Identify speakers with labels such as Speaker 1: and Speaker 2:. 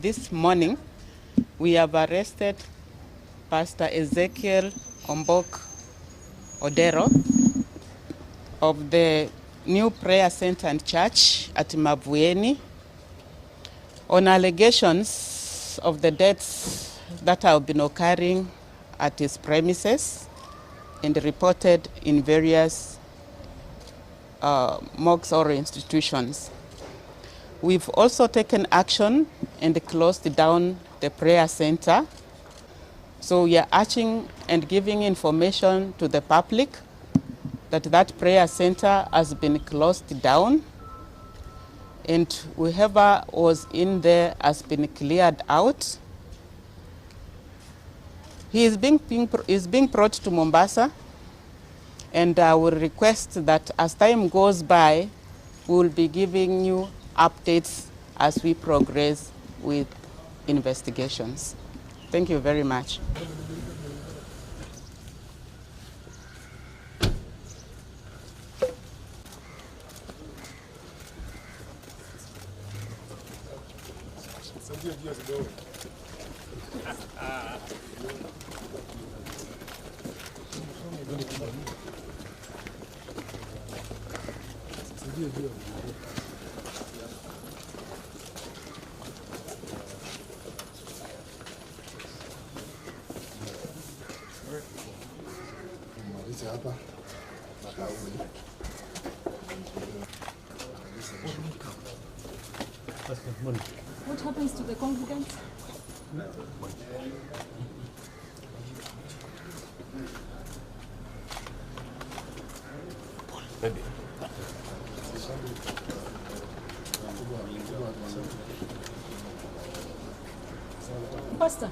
Speaker 1: This morning, we have arrested Pastor Ezekiel Odero of the New Prayer Center and Church at Mavueni on allegations of the deaths that have been occurring at his premises and reported in various mosques or institutions. We've also taken action and closed down the prayer center. So we are urging and giving information to the public that prayer center has been closed down, and whoever was in there has been cleared out. He is being brought to Mombasa, and I will request that as time goes by, we will be giving you updates as we progress with investigations. Thank you very much.
Speaker 2: What happens to the congregants? Pastor.